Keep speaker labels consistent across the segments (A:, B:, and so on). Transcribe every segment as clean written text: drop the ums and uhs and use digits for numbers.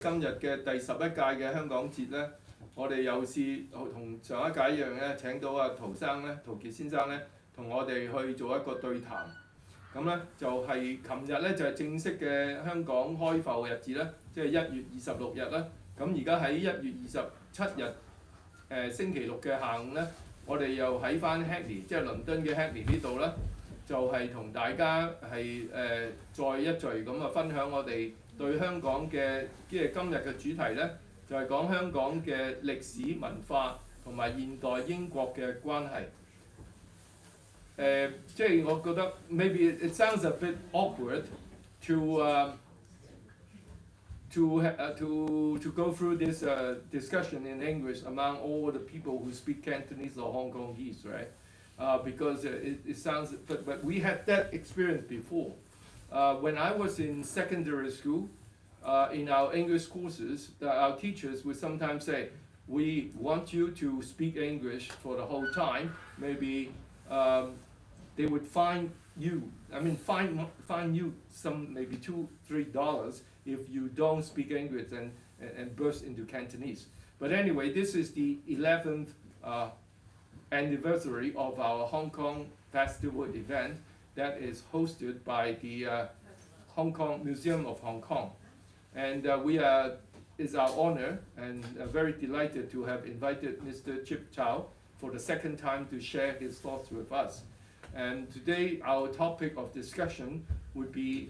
A: 今日嘅第11屆嘅香港節咧，我哋又是同上一屆一樣咧，請到陶傑先生咧，同我哋去做一個對談。咁咧就係琴日咧就係正式嘅香港開埠日子咧，即係1月26日啦。咁而家喺1月27日星期六嘅下午咧，我哋又喺翻 Hackney， 即係倫敦嘅 Hackney 呢度咧，就係同大家係再一聚咁分享我哋對香港嘅今日嘅主題咧，就係講香港嘅歷史文化同埋現代英國嘅關係。即係我覺得 maybe it sounds a bit awkward to go through this discussion in English among all the people who speak Cantonese or Hongkongese, right? Because it sounds, but we had that experience before. When I was in secondary school, in our English courses, our teachers would sometimes say, "We want you to speak English for the whole time." Maybe they would fine you some maybe $2-3 if you don't speak English and burst into Cantonese. But anyway, this is the 11th anniversary of our Hong Kong Festival event that is hosted by the Hong Kong Museum of Hong Kong. And it's our honor and very delighted to have invited Mr. Chip Chow for the second time to share his thoughts with us. And today our topic of discussion would be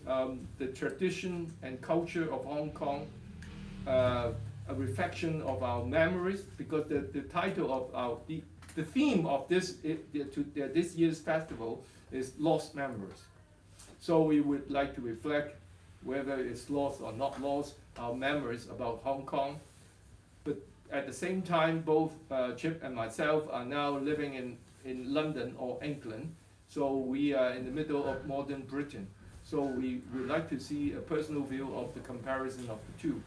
A: the tradition and culture of Hong Kong, a reflection of our memories, because the title of the theme of this year's festival is Lost Memories. So we would like to reflect whether it's lost or not lost, our memories about Hong Kong. But at the same time, both Chip and myself are now living in London or England. So we are in the middle of modern Britain. So we would like to see a personal view of the comparison of the two.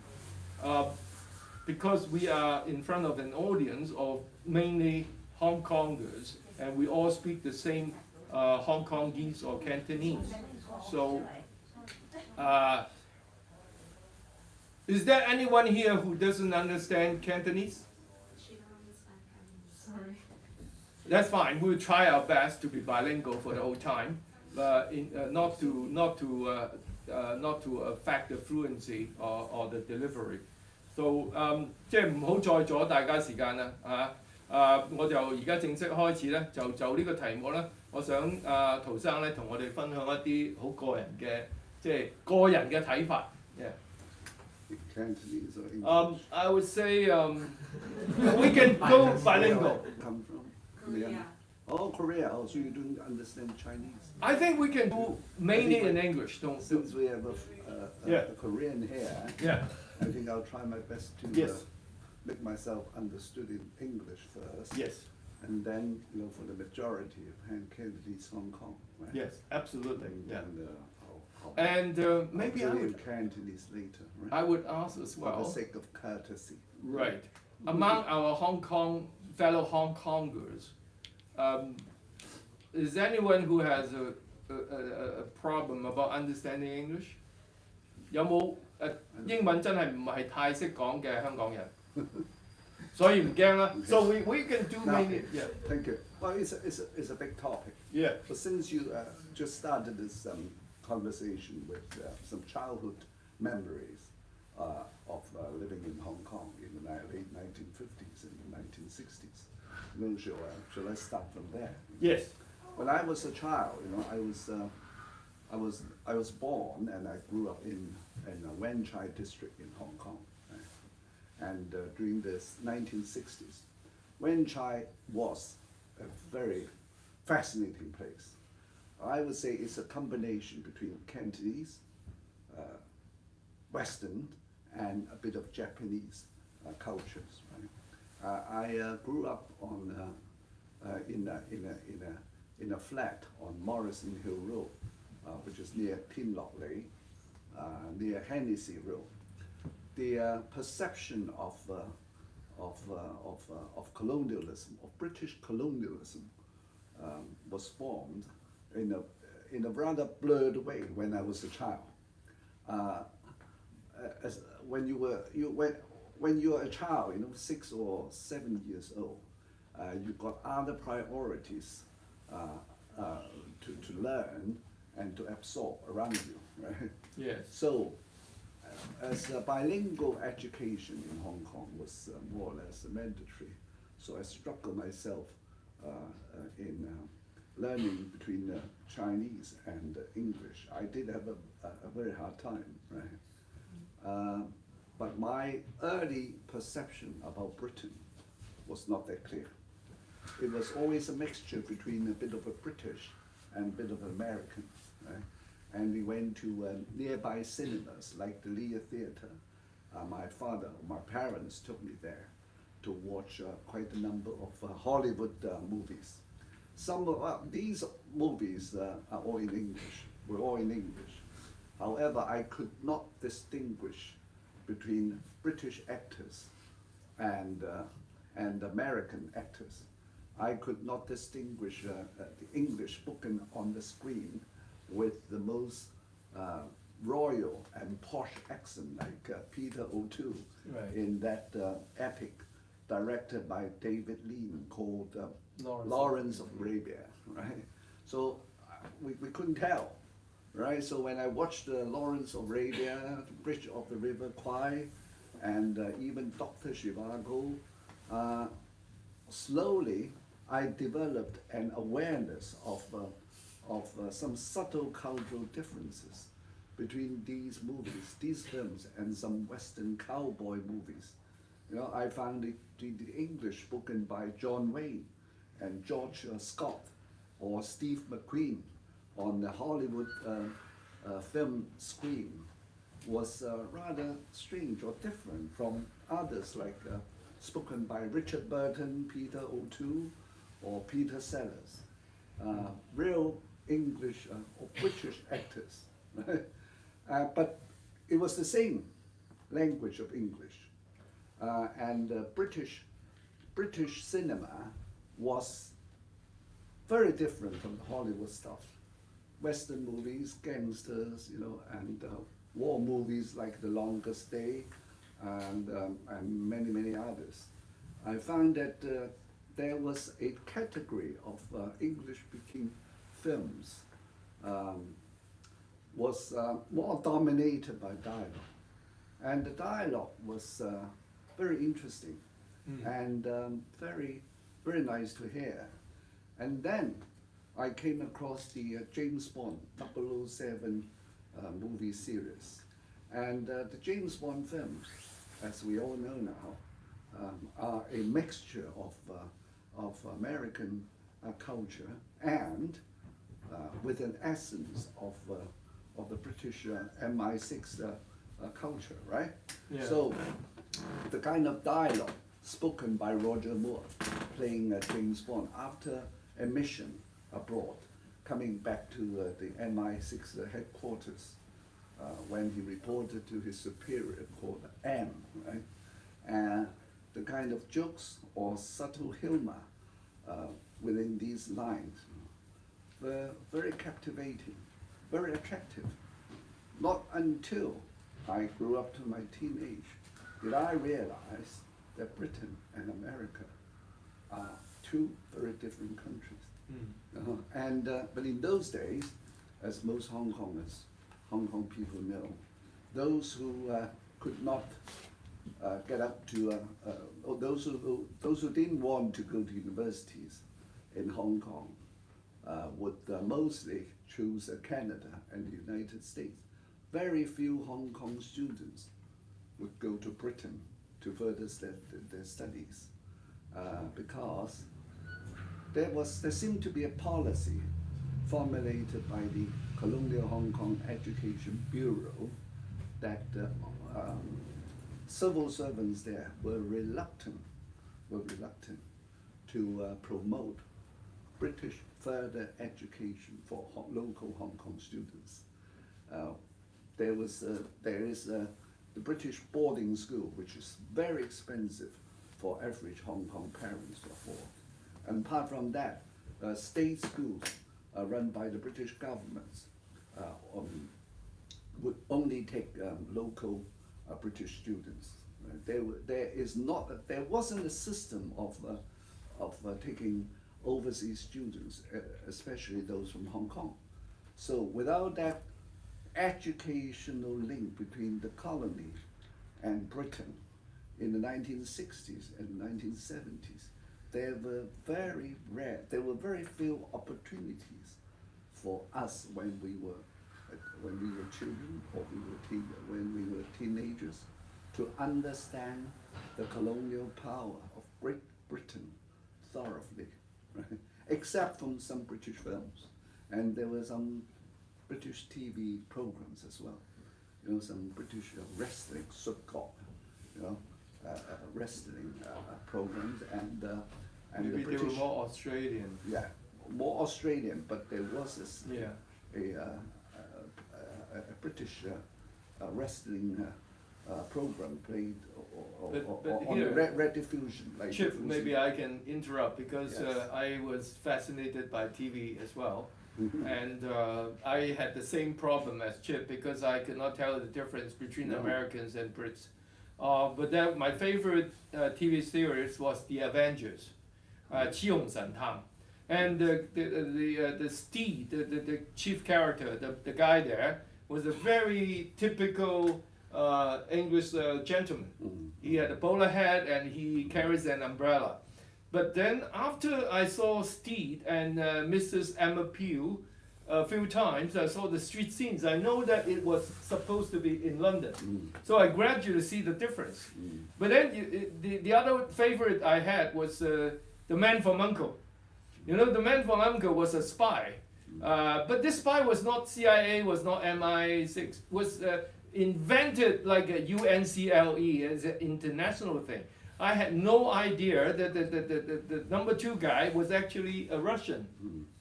A: Because we are in front of an audience of mainly Hong Kongers, and we all speak the same Hong Kongese or Cantonese. So is there anyone here who doesn't understand Cantonese?
B: Sorry.
A: That's fine. We'll try our best to be bilingual for the whole time, not to affect the fluency or the delivery. So 即係唔好再阻大家時間啦我就而家正式開始咧，就呢個題目咧，我想陶生咧同我哋分享一啲好個人嘅個人嘅睇法。Yeah.
C: Cantonese or English?
A: I would say we can go bilingual.
C: Come from Korea. Oh, Korea. Oh, so you don't understand Chinese?
A: I think we can do mainly in English.
C: Since we have a Korean here,
A: Yeah.
C: I think I'll try my best to
A: Yes.
C: make myself understood in English first.
A: Yes.
C: And then, for the majority of Cantonese Hong Kong, right?
A: Yes. Absolutely.
C: And,
A: Yeah.
C: and
A: Maybe
C: I'll in Cantonese later, right?
A: I would ask as
C: For
A: well.
C: the sake of courtesy.
A: Right. Among our fellow Hong Kongers, is anyone who has a problem about understanding English? 有冇英文真係唔係太識講嘅香港人？所以唔驚啦。So we can do mainly. Yeah.
C: Thank you. Well, it's a big topic.
A: Yeah.
C: But since you just started this conversation with some childhood memories of living in Hong Kong in the late 1950s and the 1960s, shall I start from there?
A: Yes.
C: When I was a child, I was born and I grew up in Wan Chai district in Hong Kong. Right? And during the 1960s, Wan Chai was a very fascinating place. I would say it's a combination between Cantonese, Western, and a bit of Japanese cultures. Right? I grew up in a flat on Morrison Hill Road, which is near Tin Lok Lei, near Hennessy Road. The perception of colonialism, of British colonialism, was formed in a rather blurred way when I was a child. as when when you are a child, 6 or 7 years old, you've got other priorities to learn and to absorb around you, right?
A: Yes.
C: So, as a bilingual education in Hong Kong was more or less mandatory, so I struggled myself in learning between Chinese and English. I did have a very hard time, right? But my early perception about Britain was not that clear. It was always a mixture between a bit of a British and a bit of an American, right? And we went to nearby cinemas like the Lear Theatre. My parents took me there to watch quite a number of Hollywood movies. Some of these movies are all in English, were all in English. However, I could not distinguish between British actors and American actors. I could not distinguish the English spoken on the screen with the most royal and posh accent like Peter O'Toole
A: Right.
C: in that epic directed by David Lean called
A: Lawrence.
C: Lawrence of Arabia, right? So we couldn't tell, right? So when I watched Lawrence of Arabia, Bridge of the River Kwai, and even Dr. Zhivago, slowly I developed an awareness of some subtle cultural differences between these movies, these films, and some Western cowboy movies. I found the English spoken by John Wayne and George Scott or Steve McQueen on the Hollywood film screen was rather strange or different from others like spoken by Richard Burton, Peter O'Toole, or Peter Sellers, real English or British actors. But it was the same language of English. And British cinema was very different from the Hollywood stuff. Western movies, gangsters, and war movies like The Longest Day, and many, many others. I found that there was a category of English-speaking films was more dominated by dialogue. And the dialogue was very interesting and very, very nice to hear. And then I came across the James Bond 007 movie series. And the James Bond films, as we all know now, are a mixture of American culture and with an essence of the British MI6 culture, right?
A: Yeah.
C: So the kind of dialogue spoken by Roger Moore playing James Bond after a mission abroad, coming back to the MI6 headquarters when he reported to his superior called M, right? And the kind of jokes or subtle humor within these lines were very captivating, very attractive. Not until I grew up to my teenage did I realize that Britain and America are two very different countries. But in those days, as most Hong Kong people know, those who could not get up to, or those who didn't want to go to universities in Hong Kong would mostly choose Canada and the United States. Very few Hong Kong students would go to Britain to further their studies because there seemed to be a policy formulated by the Colonial Hong Kong Education Bureau that civil servants there were reluctant to promote British further education for local Hong Kong students. There is the British boarding school, which is very expensive for average Hong Kong parents to afford. And apart from that, state schools run by the British government would only take local British students. There wasn't a system of taking overseas students, especially those from Hong Kong. So without that educational link between the colony and Britain in the 1960s and 1970s, there were very few opportunities for us when we were children or when we were teenagers to understand the colonial power of Great Britain thoroughly, right? Except from some British films, and there were some British TV programs as well. You know, some British wrestling, wrestling programs, and
A: Maybe
C: the British,
A: they were more Australian.
C: yeah, more Australian, but there was a British wrestling program played on
A: here,
C: red diffusion. Like
A: Chip,
C: diffusion.
A: maybe I can interrupt because
C: Yes.
A: I was fascinated by TV as well. And I had the same problem as Chip because I could not tell the difference between
C: No.
A: Americans and Brits. But then my favorite TV series was The Avengers, 七勇神探. And the Steve, the chief character, the guy there, was a very typical English gentleman. He had a bowler hat and he carries an umbrella. But then after I saw Steed and Mrs. Emma Pugh a few times, I saw the street scenes. I know that it was supposed to be in London. So I gradually see the difference. But then the other favorite I had was The Man from U.N.C.L.E. You know, The Man from U.N.C.L.E. was a spy. But this spy was not CIA, was not MI6, was invented like a UNCLE as an international thing. I had no idea that the number 2 guy was actually a Russian,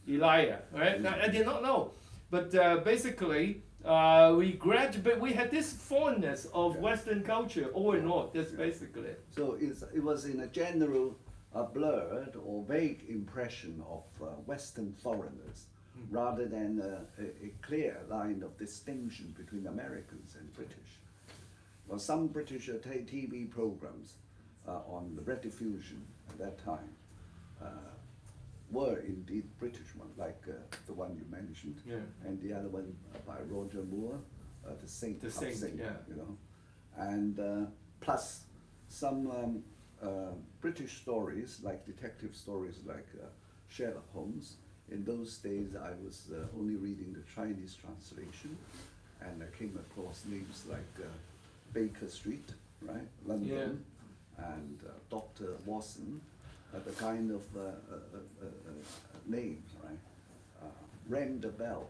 A: Elia, right? I did not know. But basically, we had this fondness of Western culture all in all, that's basically it.
C: So it was in a general blurred or vague impression of Western foreigners, rather than a clear line of distinction between Americans and British. Well, some British TV programs on the red diffusion at that time were indeed British ones, like the one you mentioned, and the other one by Roger Moore, The Saint,
A: yeah.
C: you know, and plus some British stories, like detective stories like Sherlock Holmes. In those days, I was only reading the Chinese translation, and I came across names like Baker Street, right, London, and Dr. Watson, the kind of name, right, rang the bell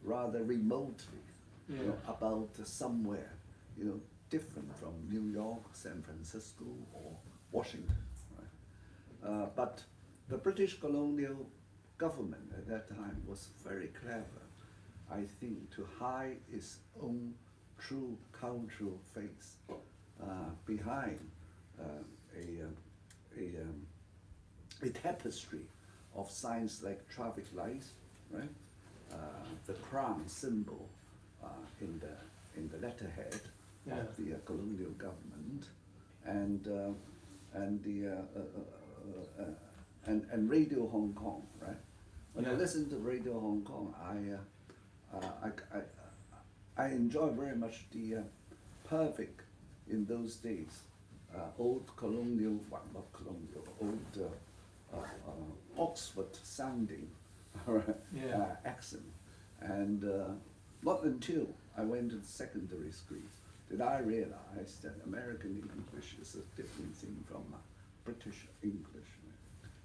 C: rather remotely, you know, about somewhere, you know, different from New York, San Francisco, or Washington, right? But the British colonial government at that time was very clever, I think, to hide its own true cultural face behind a tapestry of signs like traffic lights, right? The crown symbol in the letterhead of the colonial government, and Radio Hong Kong, right? When I listen to Radio Hong Kong, I enjoy very much the perfect, in those days, old colonial, well, not colonial, old Oxford sounding accent. And not until I went to secondary school did I realize that American English is a different thing from British English.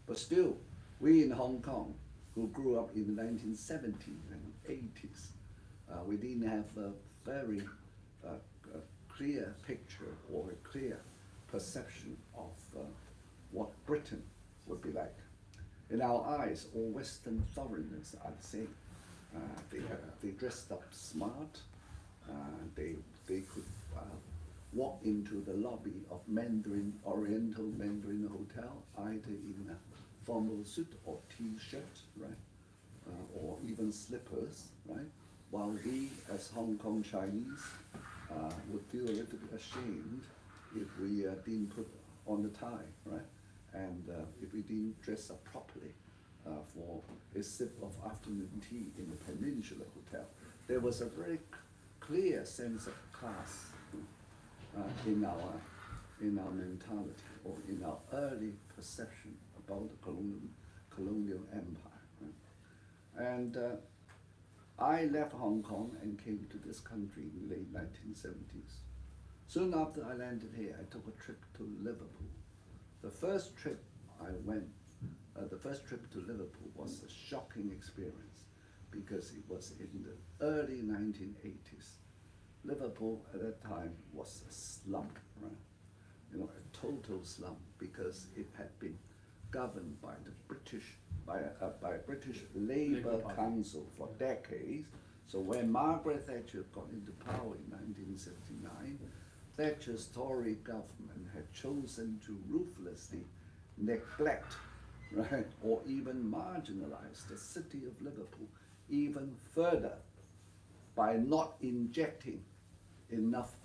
C: But still, we in Hong Kong, who grew up in the 1970s and 80s, we didn't have a very clear picture or a clear perception of what Britain would be like. In our eyes, all Western foreigners are the same. They dressed up smart. They could walk into the lobby of Oriental Mandarin Hotel, either in a formal suit or T-shirt, right, or even slippers, right. While we, as Hong Kong Chinese, would feel a little bit ashamed if we didn't put on the tie, right? And if we didn't dress up properly for a sip of afternoon tea in the Peninsula Hotel. There was a very clear sense of class in our mentality, or in our early perception about the colonial empire. Right? And I left Hong Kong and came to this country in the late 1970s. Soon after I landed here, I took a trip to Liverpool. The first trip to Liverpool was a shocking experience because it was in the early 1980s. Liverpool at that time was a slum, right? You know, a total slum, because it had been governed by the British Labour Council for decades. So when Margaret Thatcher got into power in 1979, Thatcher's Tory government had chosen to ruthlessly neglect, right, or even marginalize the city of Liverpool even further by not injecting enough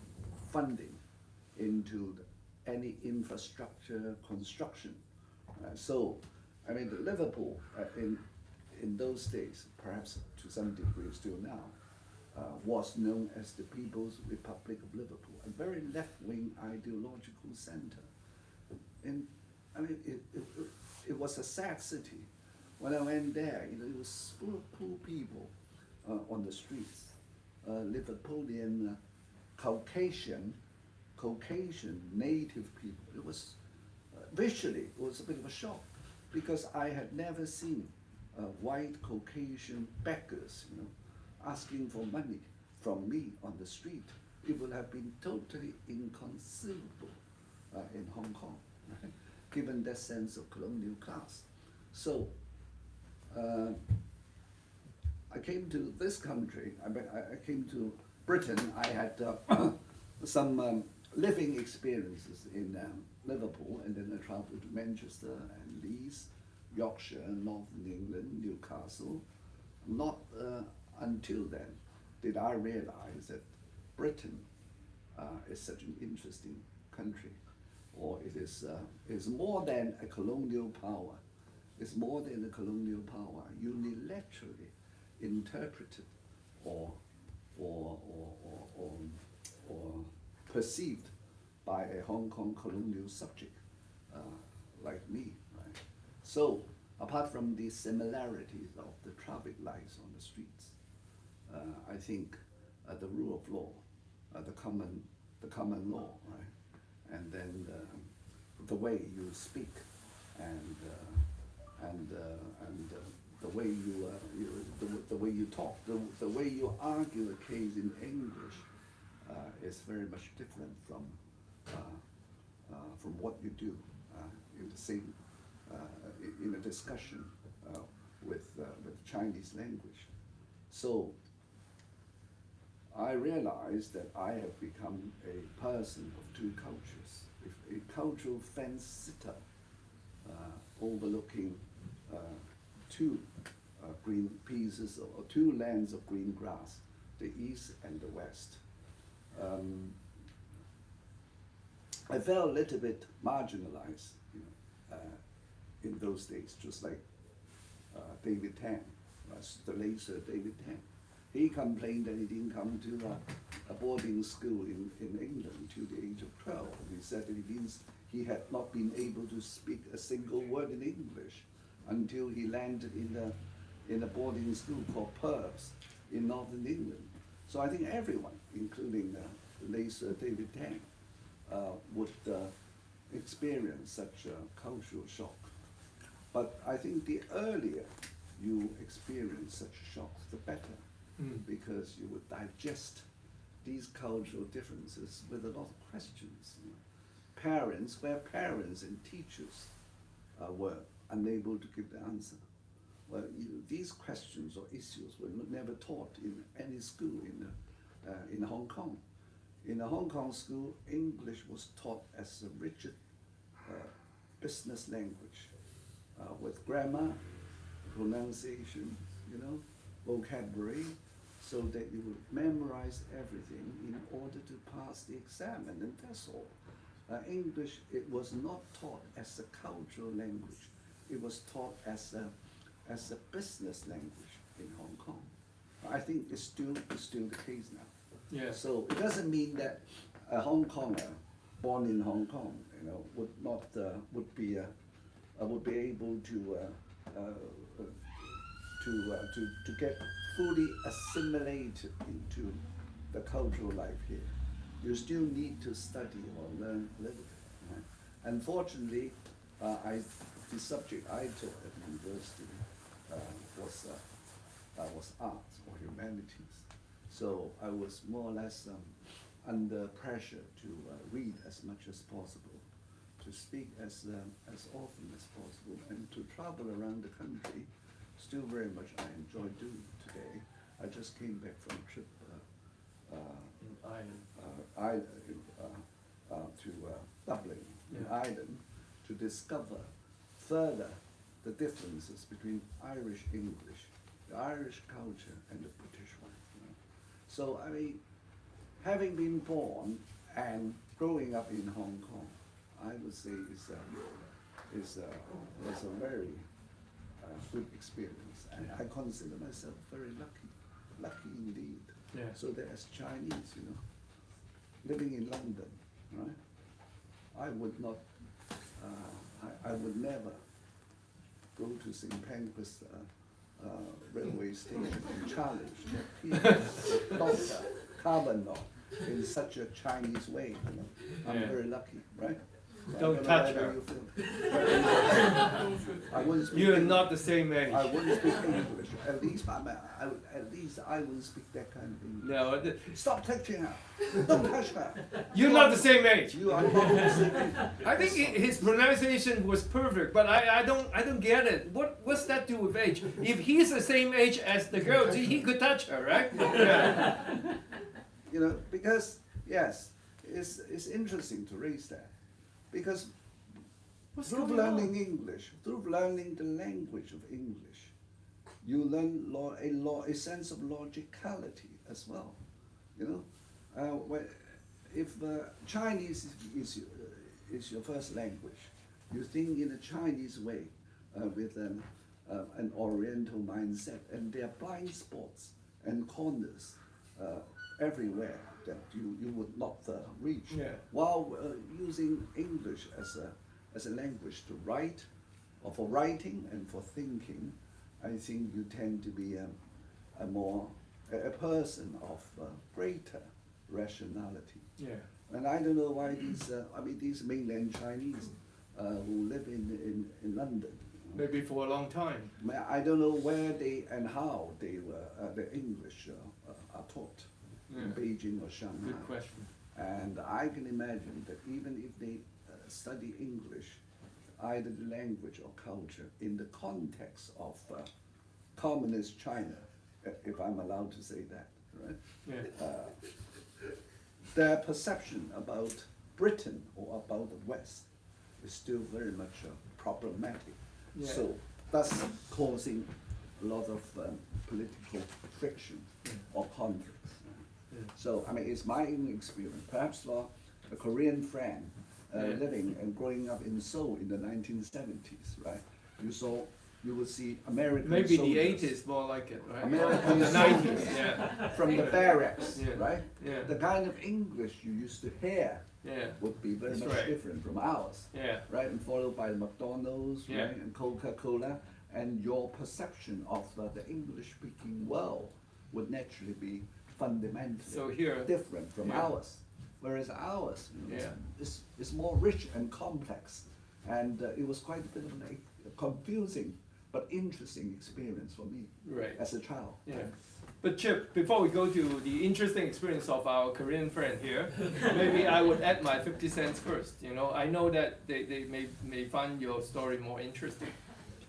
C: funding into any infrastructure construction. So, I mean, Liverpool in those days, perhaps to some degree still now, was known as the People's Republic of Liverpool, a very left-wing ideological center. And I mean, it was a sad city. When I went there, you know, it was full of poor people on the streets, Liverpoolian Caucasian native people. It was visually, it was a bit of a shock, because I had never seen white Caucasian beggars, you know, asking for money from me on the street. It would have been totally inconceivable in Hong Kong, right? Given that sense of colonial class. So I came to this country, I came to Britain. I had some living experiences in Liverpool, and then I traveled to Manchester and Leeds, Yorkshire, Northern England, Newcastle. Not until then did I realize that Britain is such an interesting country, or it is more than a colonial power. It's more than a colonial power, unilaterally interpreted or perceived by a Hong Kong colonial subject like me, right? So, apart from the similarities of the traffic lights on the streets, I think the rule of law, the common law, right, and then the way you speak, and the way the way you talk, the way you argue a case in English is very much different from what you do in the same in a discussion with Chinese language. So I realized that I have become a person of two cultures, a cultural fence sitter overlooking two green pieces or two lands of green grass, the east and the west. I felt a little bit marginalized, you know, in those days, just like David Tang, the late Sir David Tang. He complained that he didn't come to a boarding school in England until the age of 12. He said that he had not been able to speak a single word in English until he landed in a boarding school called Perth in Northern England. So I think everyone, including the late Sir David Tang, would experience such a cultural shock. But I think the earlier you experience such shocks, the better, because you would digest these cultural differences with a lot of questions. You know. Parents and teachers were unable to give the answer. Well, these questions or issues were never taught in any school in Hong Kong. In a Hong Kong school, English was taught as a rigid business language with grammar, pronunciation, you know, vocabulary. so that you would memorize everything in order to pass the exam, and then that's all. English, it was not taught as a cultural language. It was taught as a business language in Hong Kong. I think it's still the case now.
A: Yeah.
C: So it doesn't mean that a Hong Konger born in Hong Kong, would not would be able to get fully assimilated into the cultural life here. You still need to study or learn a little bit. Right? Unfortunately, the subject I taught at university was arts or humanities. So I was more or less under pressure to read as much as possible, to speak as often as possible, and to travel around the country. Still very much I enjoy doing today. I just came back from a trip to Dublin, in Ireland, to discover further the differences between Irish English, the Irish culture, and the British one. So I mean, having been born and growing up in Hong Kong, I would say was a very good experience, and I consider myself very lucky indeed.
A: Yeah.
C: So that as Chinese, living in London, right? I would not, I would never go to St. Pancras railway station and challenge Dr. Kavanaugh in such a Chinese way. I'm very lucky, right?
A: Don't touch her.
C: I wouldn't speak
A: You're
C: English.
A: not the same age.
C: I wouldn't speak English. At least I wouldn't speak that kind of English.
A: No,
C: Stop touching her. Don't touch her.
A: you're not the same age.
C: You are not the same age.
A: I think his pronunciation was perfect, but I don't get it. What's that do with age? If he's the same age as the girl, he could touch her, right? Yeah.
C: Because yes, it's interesting to raise that, because
A: What's
C: through
A: going
C: learning
A: on?
C: English, through learning the language of English, you learn a sense of logicality as well. If Chinese is your first language, you think in a Chinese way, with an Oriental mindset, and there are blind spots and corners everywhere that you would not reach.
A: Yeah.
C: While using English as a language to write, or for writing and for thinking, I think you tend to be a person of greater rationality.
A: Yeah.
C: And I don't know why these mainland Chinese who live in London,
A: Maybe for a long time.
C: I don't know where they and how they were the English are taught in Beijing or Shanghai.
A: Good question.
C: And I can imagine that even if they study English, either the language or culture, in the context of communist China, if I'm allowed to say that, right?
A: Yeah.
C: Their perception about Britain or about the West is still very much problematic.
A: Yeah.
C: So thus causing a lot of political friction or conflicts. So it's my own experience. Perhaps for a Korean friend living and growing up in Seoul in the 1970s, right? You would see American
A: Maybe
C: soldiers
A: the 80s more like it, right?
C: American
A: the
C: soldiers
A: 90s, yeah.
C: from the barracks,
A: Yeah.
C: right?
A: Yeah.
C: The kind of English you used to hear
A: Yeah.
C: would be very
A: That's
C: much
A: right.
C: different from ours,
A: Yeah.
C: right? And followed by McDonald's,
A: Yeah.
C: right? And Coca-Cola, and your perception of the English-speaking world would naturally be fundamentally
A: So here-
C: different from
A: yeah.
C: ours. Whereas ours
A: Yeah.
C: is more rich and complex, and it was quite a bit of a confusing but interesting experience for me
A: Right.
C: as a child.
A: Yeah. But Chip, before we go to the interesting experience of our Korean friend here, maybe I would add my 50 cents first. I know that they may find your story more interesting.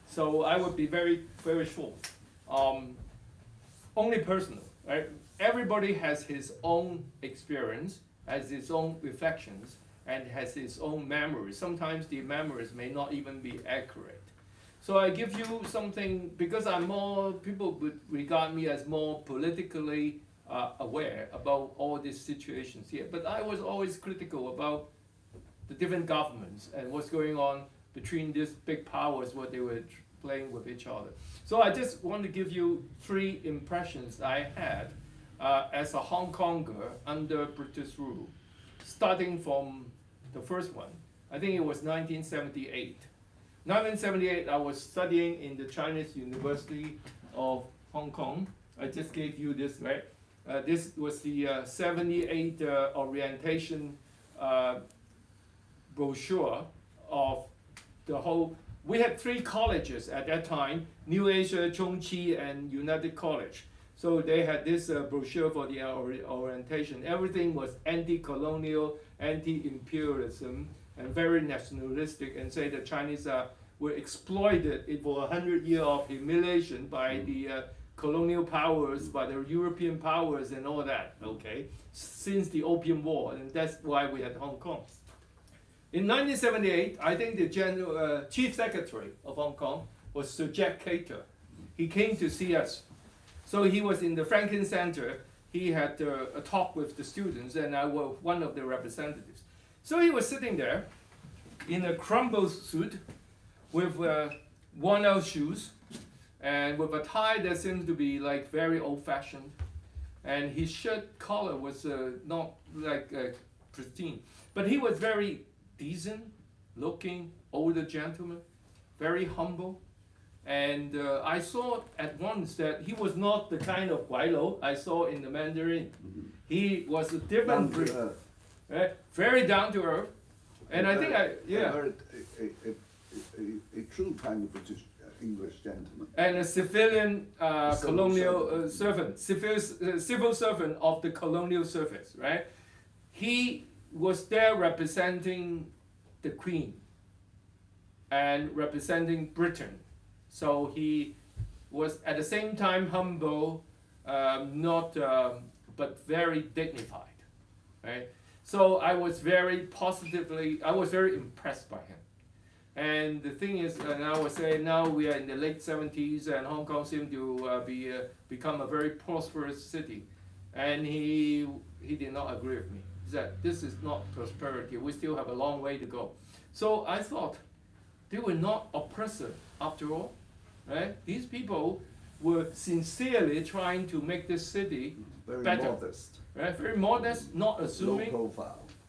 A: So I would be very, very short. Only personal, right? Everybody has his own experience, has his own reflections, and has his own memories. Sometimes the memories may not even be accurate. So I give you something because I'm more, people would regard me as more politically aware about all these situations here. But I was always critical about the different governments and what's going on between these big powers, what they were playing with each other. So I just want to give you 3 impressions I had as a Hong Konger under British rule, starting from the first one. I think it was 1978. 1978, I was studying in the Chinese University of Hong Kong. I just gave you this, right? This was the 78 orientation brochure of the whole. We had 3 colleges at that time: New Asia, Chongqi, and United College. So they had this brochure for the orientation. Everything was anti-colonial, anti-imperialism, and very nationalistic, and say the Chinese were exploited for 100 years of humiliation by the colonial powers, by the European powers and all that, okay, since the Opium War, and that's why we had Hong Kong. In 1978, I think the Chief Secretary of Hong Kong was Sir Jack Cater. He came to see us. So he was in the Franklin Center. He had a talk with the students, and I was one of the representatives. So he was sitting there in a crumpled suit with worn-out shoes and with a tie that seemed to be like very old-fashioned. And his shirt collar was not like pristine. But he was very decent-looking, older gentleman, very humble. And I saw at once that he was not the kind of Guailo I saw in the Mandarin. He was a different breed, right? Very down to earth. And I think
C: a true kind of British English gentleman.
A: And a civilian colonial servant, civil servant of the colonial service, right? He was there representing the Queen and representing Britain. So he was at the same time humble, but very dignified, right? So I was very impressed by him. And the thing is, and I was saying now we are in the late 70s and Hong Kong seemed to become a very prosperous city. And he did not agree with me. He said, this is not prosperity, we still have a long way to go. So I thought, they were not oppressive after all, right? These people were sincerely trying to make this city
C: very
A: better.
C: Modest.
A: Right? Very modest, not assuming.
C: Low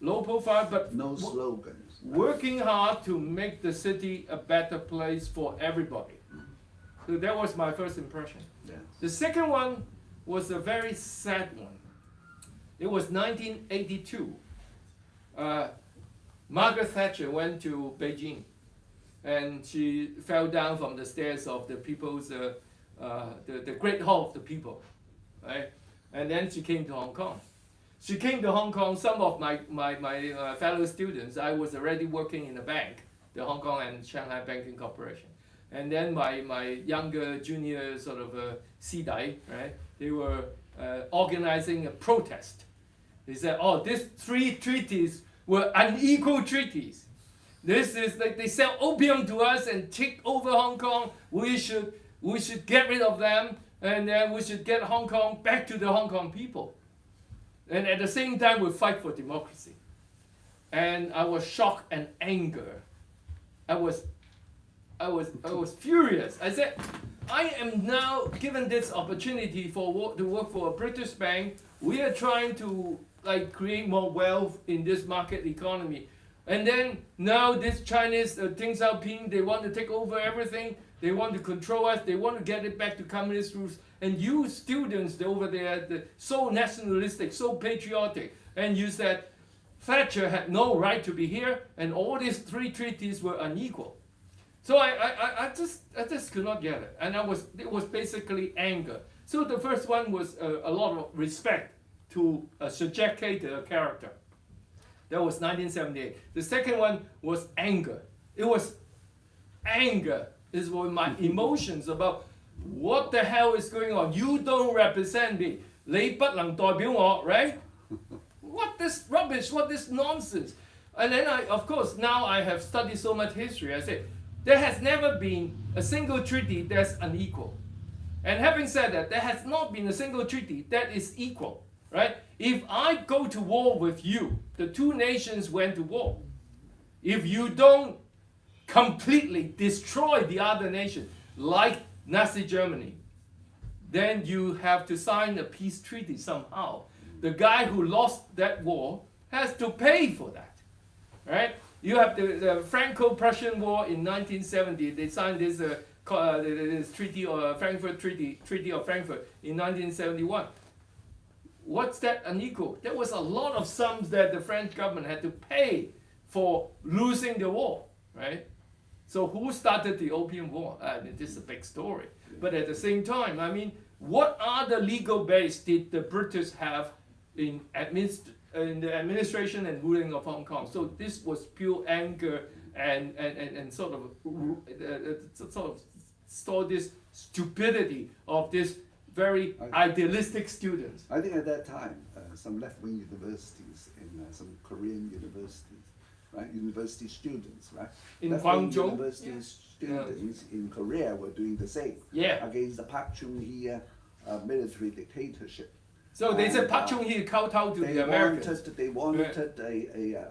A: Low profile, but
C: no slogans.
A: Working hard to make the city a better place for everybody. So that was my first impression.
C: Yes.
A: The second one was a very sad one. It was 1982. Margaret Thatcher went to Beijing, and she fell down from the stairs of the people's, the Great Hall of the People, right? And then she came to Hong Kong. She came to Hong Kong. Some of my fellow students, I was already working in a bank, the Hong Kong and Shanghai Banking Corporation. And then my younger junior sort of Sidai, right? They were organizing a protest. They said, oh, these 3 treaties were unequal treaties. This is like they sell opium to us and take over Hong Kong. We should get rid of them, and then we should get Hong Kong back to the Hong Kong people. And at the same time, we fight for democracy. And I was shocked and anger. I was furious. I said, I am now given this opportunity to work for a British bank. We are trying to create more wealth in this market economy. And then now this Chinese Deng Xiaoping, they want to take over everything. They want to control us. They want to get it back to communist rules. And you students over there, so nationalistic, so patriotic, and you said Thatcher had no right to be here, and all these 3 treaties were unequal. So I just could not get it, and it was basically anger. So the first one was a lot of respect to Sir Jack Cater character. That was 1978. The second one was anger. It was anger. Is what my emotions about what the hell is going on. You don't represent me. 你不能代表我, right? What this rubbish? What this nonsense? And then of course, now I have studied so much history. I say, There has never been a single treaty that's unequal. And having said that, there has not been a single treaty that is equal, right? If I go to war with you, the two nations went to war. If you don't completely destroy the other nation, like Nazi Germany, then you have to sign a peace treaty somehow. The guy who lost that war has to pay for that, right? You have the Franco-Prussian War in 1970. They signed this this treaty, or Treaty of Frankfurt in 1971. What's that unequal? There was a lot of sums that the French government had to pay for losing the war, right? So who started the Opium War? This is a big story. But at the same time, I mean, what are the legal base did the British have in the administration and ruling of Hong Kong? So this was pure anger and sort of saw this stupidity of this very idealistic students.
C: I think at that time, some left-wing universities in some Korean universities, right? University students, right?
A: In
C: Left-wing
A: Guangzhou?
C: university students in Korea were doing the same against the Park Chung-hee military dictatorship.
A: So they said Park Chung-hee kowtowed to the Americans.
C: They wanted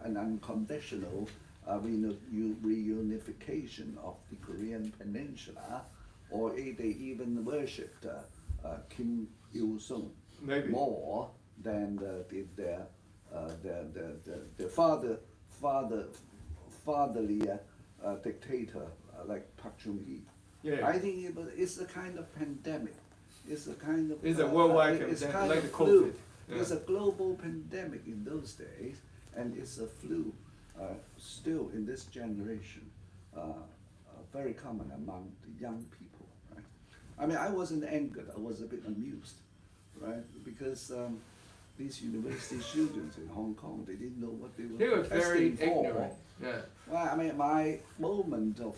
C: an unconditional reunification of the Korean Peninsula, or they even worshipped Kim Il-sung more than did their fatherly dictator like Park Chung-hee. I think it's a kind of pandemic. It's a kind of
A: it's a worldwide
C: pandemic,
A: like the COVID.
C: It's a global pandemic in those days, and it's a flu still in this generation, very common among the young people. Right? I mean, I wasn't angered. I was a bit amused, right? Because these university students in Hong Kong, they didn't know what they were
A: very
C: for.
A: ignorant. Yeah.
C: Well, I mean, my moment of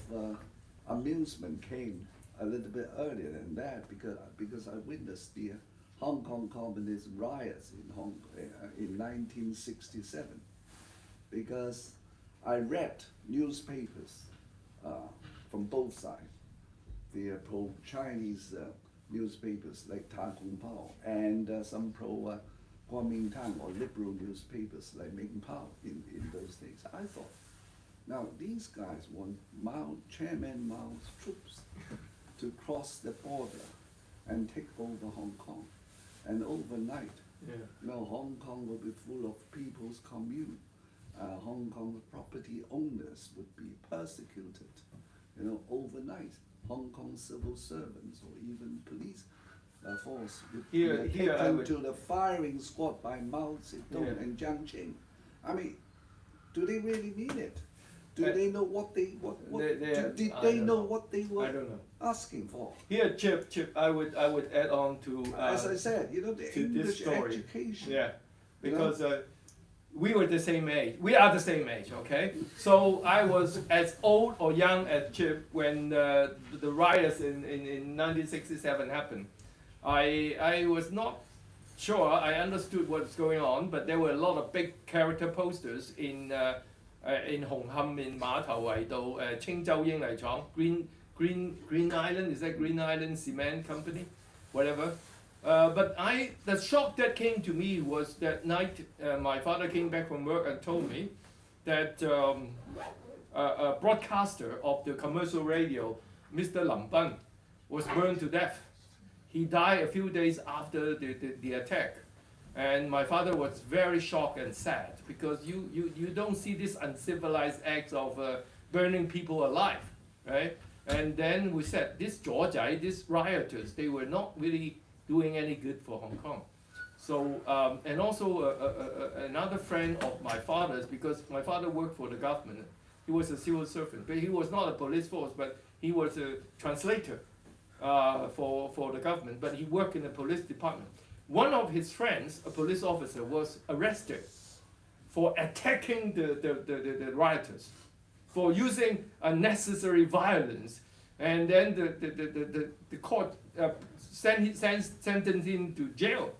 C: amusement came a little bit earlier than that, because I witnessed the Hong Kong Communist riots in 1967. Because I read newspapers from both sides, the pro-Chinese newspapers like Ta Kung Pao, and some pro-Kuomintang or liberal newspapers like Ming Pao in those days. I thought, now these guys want Chairman Mao's troops to cross the border and take over Hong Kong. And overnight, Hong Kong will be full of people's commune. Hong Kong property owners would be persecuted. Overnight, Hong Kong civil servants or even police force would be taken to the firing squad by Mao Zedong and Jiang Qing. I mean, do they really mean it? Do they know what they did they know what they were asking for?
A: Here, Chip, I would add on to
C: as I said, the English education.
A: Yeah, because we were the same age. We are the same age, okay? So I was as old or young as Chip when the riots in 1967 happened. I was not sure I understood what's going on, but there were a lot of big character posters in Hong Kong, in Ma Tau Wai Do, Qing Zhou Ying Lai Chong, Green Island, is that Green Island Cement Company? Whatever. But the shock that came to me was that night my father came back from work and told me that a broadcaster of the commercial radio, Mr. Lam Bun, was burned to death. He died a few days after the attack. And my father was very shocked and sad, because you don't see this uncivilized acts of burning people alive, right? And then we said, these rioters, they were not really doing any good for Hong Kong. So, and also another friend of my father's, because my father worked for the government. He was a civil servant, but he was not a police force, but he was a translator for the government, but he worked in the police department. One of his friends, a police officer, was arrested for attacking the rioters, for using unnecessary violence, and then the court sentenced him to jail.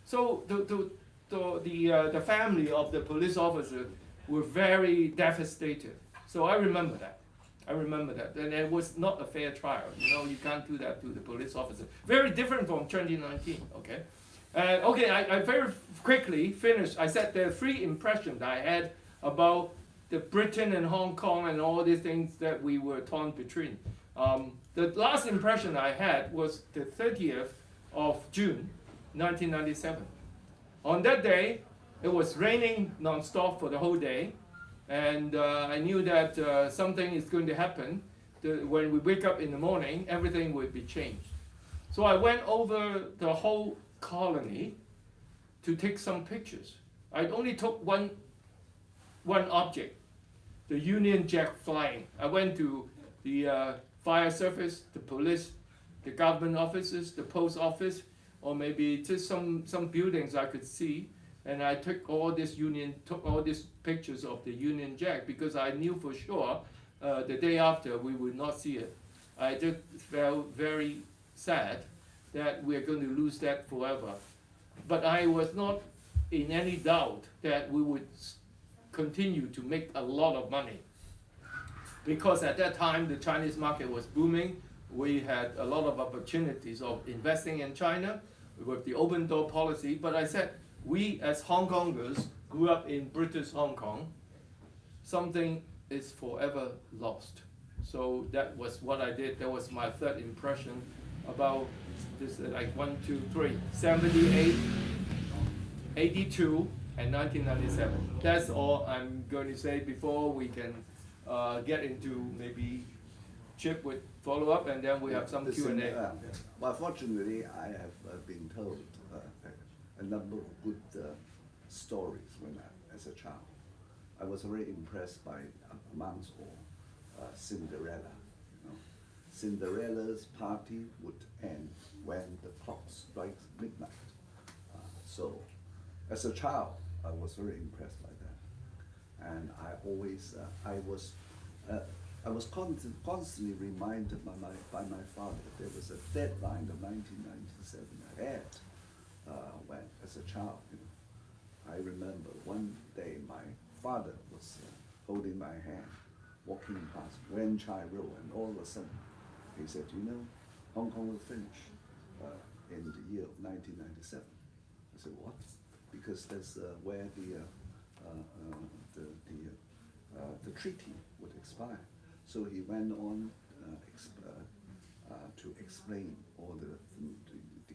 A: So the family of the police officer were very devastated. So I remember that. I remember that. And it was not a fair trial. You know, you can't do that to the police officer. Very different from 2019, okay? Okay, I very quickly finished. I said there are three impressions I had about the Britain and Hong Kong and all these things that we were torn between. The last impression I had was the 30th of June, 1997. On that day, it was raining non-stop for the whole day, and I knew that something is going to happen. When we wake up in the morning, everything would be changed. So I went over the whole colony to take some pictures. I only took one object, the Union Jack flying. I went to the fire service, the police, the government offices, the post office, or maybe just some buildings I could see, and I took all these pictures of the Union Jack because I knew for sure the day after we would not see it. I just felt very sad that we are going to lose that forever. But I was not in any doubt that we would continue to make a lot of money. Because at that time, the Chinese market was booming. We had a lot of opportunities of investing in China with the open door policy. But I said, we as Hong Kongers grew up in British Hong Kong. Something is forever lost. So that was what I did. That was my third impression about this, like 1, 2, 3, 78, 82, and 1997. That's all I'm going to say before we can get into maybe Chip with follow-up, and then we have some Q&A.
C: Well, fortunately, I have been told a number of good stories as a child. I was very impressed by, amongst all, Cinderella. You know, Cinderella's party would end when the clock strikes midnight. So, as a child, I was very impressed by that, and I always, I was constantly reminded by my father that there was a deadline of 1997 ahead when, as a child, you know. I remember one day my father was holding my hand, walking past Wan Chai Road, and all of a sudden he said, you know, Hong Kong will finish in the year of 1997. I said, what? Because that's where the treaty would expire. So he went on to explain all the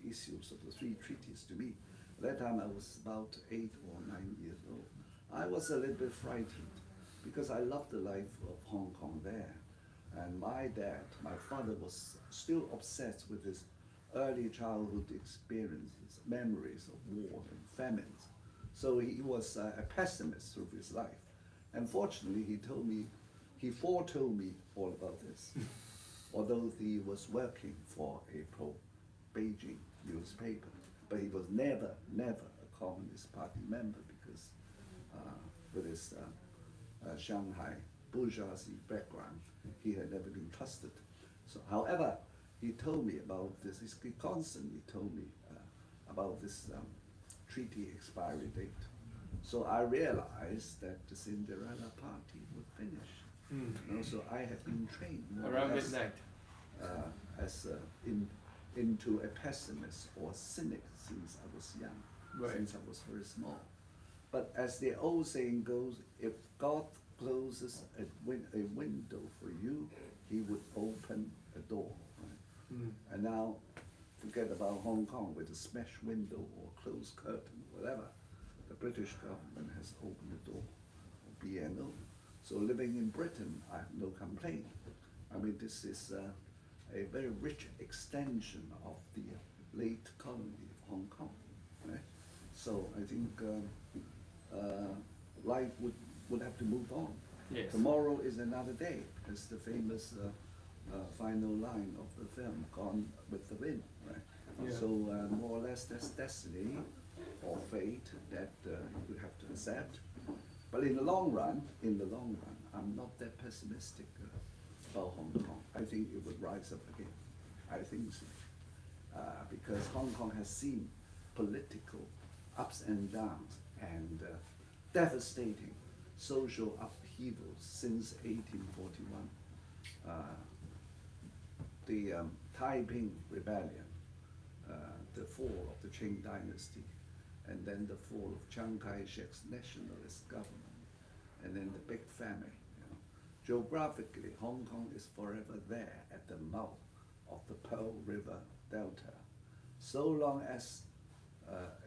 C: issues of the three treaties to me. At that time I was about 8 or 9 years old. I was a little bit frightened because I loved the life of Hong Kong there. And my dad, my father, was still obsessed with his early childhood experiences, memories of war and famines. So he was a pessimist through his life. And fortunately, he foretold me all about this. Although he was working for a pro-Beijing newspaper, but he was never a Communist Party member because with his Shanghai bourgeoisie background, he had never been trusted. So, however, he told me about this. He constantly told me about this treaty expiry date. So I realized that the Cinderella party would finish. You know, so I have been trained
A: Around midnight.
C: Into a pessimist or cynic since I was young, since I was very small. But as the old saying goes, if God closes a window for you, he would open a door. Right? And now, forget about Hong Kong with a smashed window or closed curtain, whatever. The British government has opened the door, BNO. So living in Britain, I have no complaint. I mean, this is a very rich extension of the late colony of Hong Kong, right? So I think life would have to move on.
A: Yes.
C: Tomorrow is another day, as the famous final line of the film, Gone with the Wind, right? Yeah. So more or less that's destiny or fate that you have to accept. But in the long run, I'm not that pessimistic about Hong Kong. I think it would rise up again. I think so. Because Hong Kong has seen political ups and downs and devastating social upheavals since 1841. the Taiping Rebellion, the fall of the Qing dynasty, and then the fall of Chiang Kai-shek's nationalist government, and then the big famine. You know. Geographically, Hong Kong is forever there at the mouth of the Pearl River Delta. So long as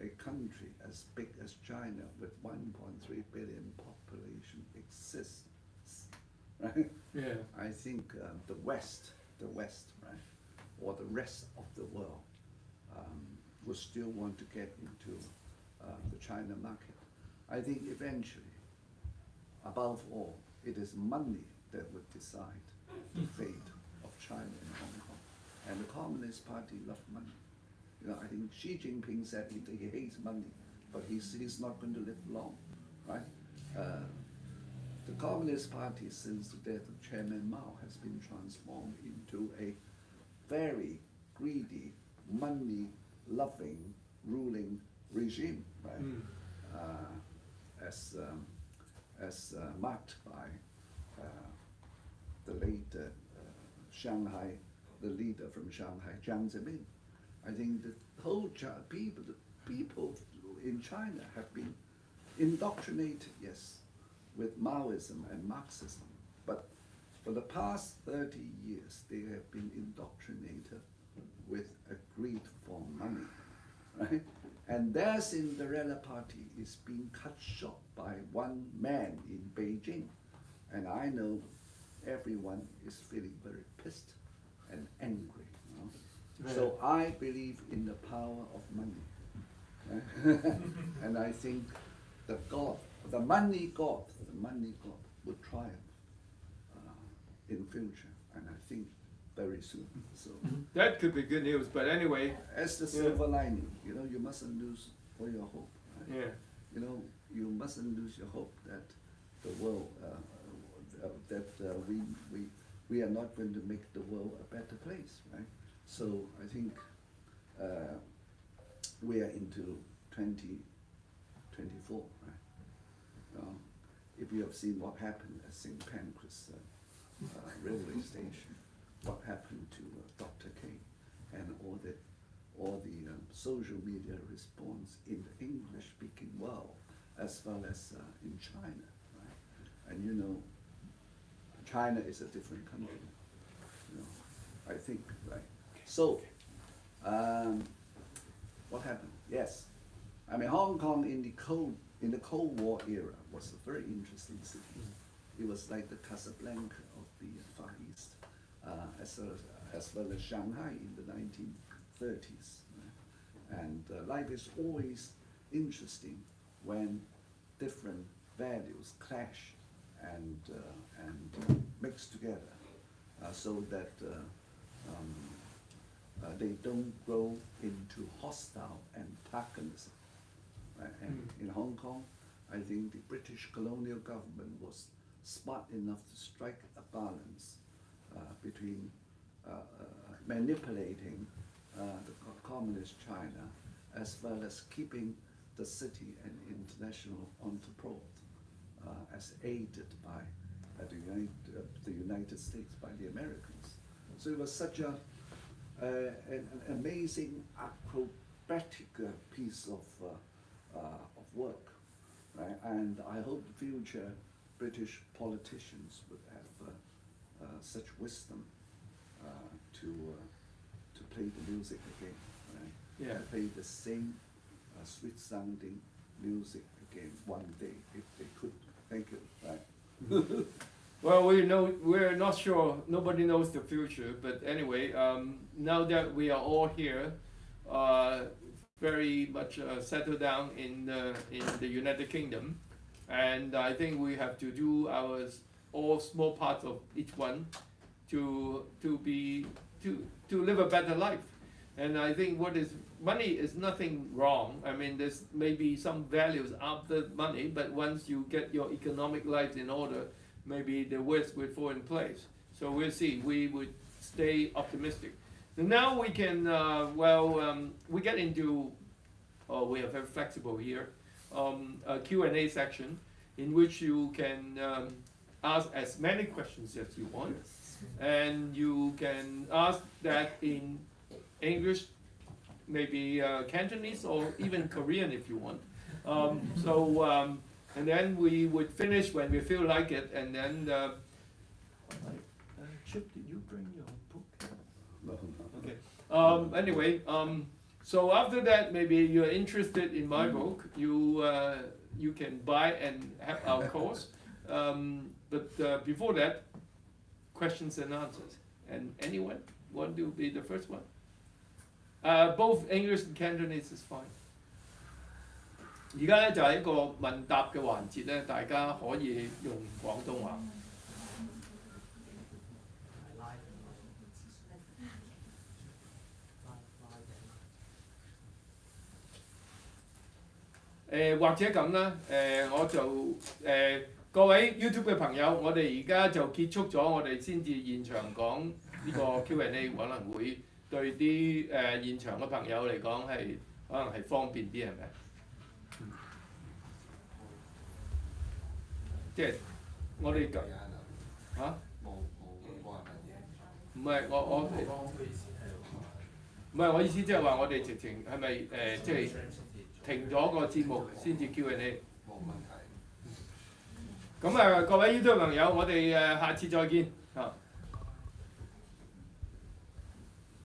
C: a country as big as China with 1.3 billion population exists, right?
A: Yeah.
C: I think the West, right, or the rest of the world will still want to get into the China market. I think eventually, above all, it is money that would decide the fate of China and Hong Kong. And the Communist Party love money. You know, I think Xi Jinping said he hates money, but he's not going to live long, right? The Communist Party, since the death of Chairman Mao, has been transformed into a very greedy, money-loving, ruling regime, right? As marked by the late Shanghai, the leader from Shanghai, Jiang Zemin. I think the whole people in China have been indoctrinated, yes, with Maoism and Marxism, but for the past 30 years, they have been indoctrinated with a greed for money, right? And their Cinderella party is being cut short by one man in Beijing. And I know everyone is feeling very pissed and angry. You know?
A: Right.
C: So I believe in the power of money. And I think the money God will triumph in future, and I think very soon. So
A: That could be good news, but anyway,
C: as the silver lining, you know, you mustn't lose all your hope. Right?
A: yeah.
C: You know, you mustn't lose your hope that the world, we are not going to make the world a better place, right? So I think we are into 2024, right? If you have seen what happened at St. Pancras railway station, what happened to Dr. K, and all the social media response in the English-speaking world, as well as in China, right? And you know, China is a different country, you know, I think, right? So, what happened? Yes, I mean, Hong Kong in the Cold War era was a very interesting city. It was like the Casablanca of the Far East, as well as Shanghai in the 1930s. Right? And life is always interesting when different values clash and mix together, so that they don't grow into hostile antagonism. Right? And in Hong Kong, I think the British colonial government was smart enough to strike a balance between manipulating the communist China, as well as keeping the city and international entrepot as aided by the United States, by the Americans. So it was such an amazing acrobatic piece of work, right? And I hope future British politicians would have such wisdom to play the music again, right?
A: Yeah.
C: To play the same sweet sounding music again one day if they could. Thank you. Right.
A: Well, we're not sure. Nobody knows the future. But anyway, now that we are all here, very much settled down in the United Kingdom, and I think we have to do our all small parts of each one to live a better life. And I think money is nothing wrong. I mean, there's maybe some values after money, but once you get your economic life in order, maybe the rest will fall in place. So we'll see. We would stay optimistic. So now we can, we get into, we are very flexible here, a Q&A section in which you can ask as many questions as you want. and you can ask that in English, maybe Cantonese or even Korean if you want. And then we would finish when we feel like it, and then Chip, did you bring your book?
C: No.
A: Okay. Anyway, so after that, maybe you're interested in my book, you can buy and have our course. But before that, questions and answers. And anyone want to be the first one? Both English and Cantonese is fine. 而家咧就係一個問答嘅環節咧，大家可以用廣東話。或者咁啦，我就各位 YouTube 嘅朋友，我哋而家就結束咗，我哋先至現場講呢個 Q&A， 可能會對啲現場嘅朋友嚟講係可能係方便啲，係咪？即係我哋嚇唔係我唔係我意思，即係話我哋直情係咪即係停咗個節目先至 Q&A？ 冇問題。咁各位 YouTube 朋友，我哋下次再見嚇。